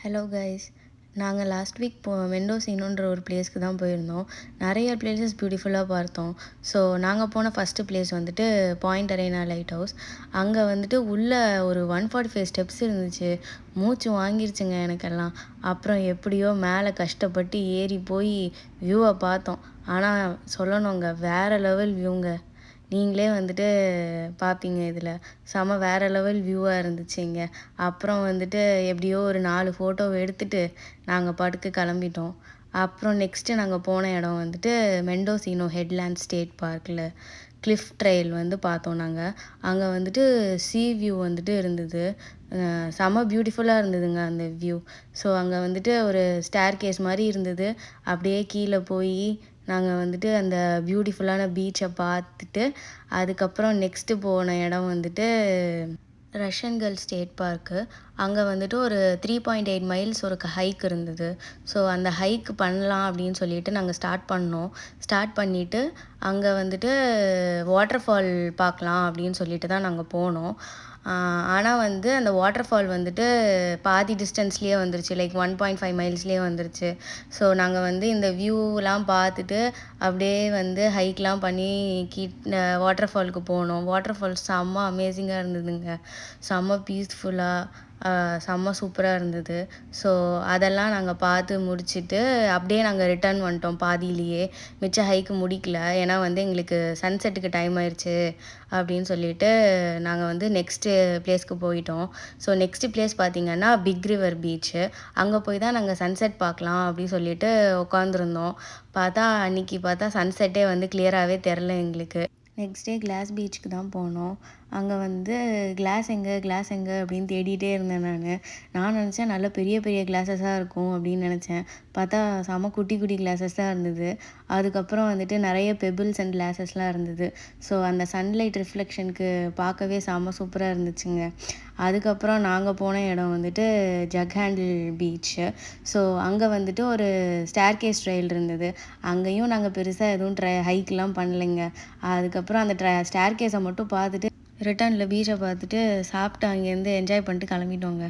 Hello guys, நாங்கள் last week மெண்டோசினோன்ற ஒரு பிளேஸ்க்கு தான் போயிருந்தோம். நிறைய பிளேசஸ் பியூட்டிஃபுல்லாக பார்த்தோம். ஸோ நாங்கள் போன ஃபஸ்ட்டு பிளேஸ் வந்துட்டு பாயிண்ட் அரேனா லைட் ஹவுஸ். அங்கே வந்துட்டு உள்ளே ஒரு 145 ஸ்டெப்ஸ் இருந்துச்சு. மூச்சு வாங்கிருச்சுங்க எனக்கெல்லாம். அப்புறம் எப்படியோ மேலே கஷ்டப்பட்டு ஏறி போய் வியூவை பார்த்தோம். ஆனால் சொல்லணுங்க, வேறு லெவல் வியூங்க. நீங்களே வந்துட்டு பார்ப்பீங்க இதில். செம வேறு லெவல் வியூவாக இருந்துச்சுங்க. அப்புறம் வந்துட்டு எப்படியோ ஒரு 4 ஃபோட்டோவை எடுத்துகிட்டு நாங்கள் பாட்டுக்கு கிளம்பிட்டோம். அப்புறம் நெக்ஸ்ட்டு நாங்கள் போன இடம் வந்துட்டு மெண்டோசினோ ஹெட்லேண்ட் ஸ்டேட் பார்க்கில் கிளிஃப் ட்ரெயில் வந்து பார்த்தோம் நாங்கள். அங்கே வந்துட்டு சீ வியூ வந்துட்டு இருந்தது. செம பியூட்டிஃபுல்லாக இருந்ததுங்க அந்த வியூ. ஸோ அங்கே வந்துட்டு ஒரு ஸ்டேர் கேஸ் மாதிரி இருந்தது. அப்படியே கீழே போய் நாங்கள் வந்துட்டு அந்த பியூட்டிஃபுல்லான பீச்சை பார்த்துட்டு அதுக்கப்புறம் நெக்ஸ்ட்டு போன இடம் வந்துட்டு ரஷ்யன் கேர்ள் ஸ்டேட் பார்க்கு. அங்கே வந்துட்டு ஒரு 3.8 மைல்ஸ் ஒரு ஹைக் இருந்தது. ஸோ அந்த ஹைக் பண்ணலாம் அப்படின்னு சொல்லிட்டு நாங்கள் ஸ்டார்ட் பண்ணிவிட்டு அங்கே வந்துட்டு வாட்டர் ஃபால் பார்க்கலாம் அப்படின்னு சொல்லிட்டு தான் நாங்கள் போனோம். ஆனால் வந்து அந்த வாட்டர் ஃபால் வந்துட்டு பாதி டிஸ்டன்ஸ்லேயே வந்துருச்சு. லைக் 1.5 மைல்ஸ்லேயே வந்துருச்சு. ஸோ நாங்கள் வந்து இந்த வியூலாம் பார்த்துட்டு அப்படியே வந்து ஹைக்லாம் பண்ணி வாட்டர் ஃபாலுக்கு போனோம். வாட்டர் ஃபால் செம்ம அமேசிங்காக இருந்ததுங்க. செம்ம பீஸ்ஃபுல்லாக செம்ம சூப்பராக இருந்தது. ஸோ அதெல்லாம் நாங்கள் பார்த்து முடிச்சுட்டு அப்படியே நாங்கள் ரிட்டர்ன் வந்துட்டோம் பாதியிலேயே. மிச்ச ஹைக்கு முடிக்கல. ஏன்னா வந்து எங்களுக்கு சன்செட்டுக்கு டைம் ஆயிடுச்சு அப்படின்னு சொல்லிட்டு நாங்கள் வந்து நெக்ஸ்ட்டு பிளேஸ்க்கு போயிட்டோம். ஸோ நெக்ஸ்ட்டு பிளேஸ் பார்த்திங்கன்னா பிக் ரிவர் பீச்சு. அங்கே போய் தான் நாங்கள் சன்செட் பார்க்கலாம் அப்படின்னு சொல்லிட்டு உட்காந்துருந்தோம். அன்றைக்கி பார்த்தா சன்செட்டே வந்து கிளியராகவே தெரில எங்களுக்கு. நெக்ஸ்ட் டே கிளாஸ் பீச்சுக்கு தான் போனோம். அங்கே வந்து கிளாஸ் எங்கே அப்படின்னு தேடிகிட்டே இருந்தேன் நான் நினச்சேன் நல்ல பெரிய பெரிய கிளாஸஸாக இருக்கும் அப்படின்னு நினச்சேன். பார்த்தா செம குட்டி குட்டி கிளாஸஸ் தான் இருந்தது. அதுக்கப்புறம் வந்துட்டு நிறைய பெபிள்ஸ் அண்ட் கிளாஸஸ்லாம் இருந்தது. ஸோ அந்த சன்லைட் ரிஃப்ளெக்ஷனுக்கு பார்க்கவே செம சூப்பராக இருந்துச்சுங்க. அதுக்கப்புறம் நாங்கள் போன இடம் வந்துட்டு ஜக் ஹேண்டில் பீச்சு. ஸோ அங்கே வந்துட்டு ஒரு ஸ்டேர் கேஸ் ட்ரெயில் இருந்தது. அங்கேயும் நாங்கள் பெருசாக எதுவும் ஹைக்லாம் பண்ணலைங்க. அதுக்கப்புறம் அந்த ஸ்டேர் கேஸை மட்டும் பார்த்துட்டு ரிட்டர்னில் பீச்சை பார்த்துட்டு சாப்பிட்டு அங்கேருந்து என்ஜாய் பண்ணிட்டு கிளம்பிட்டோங்க.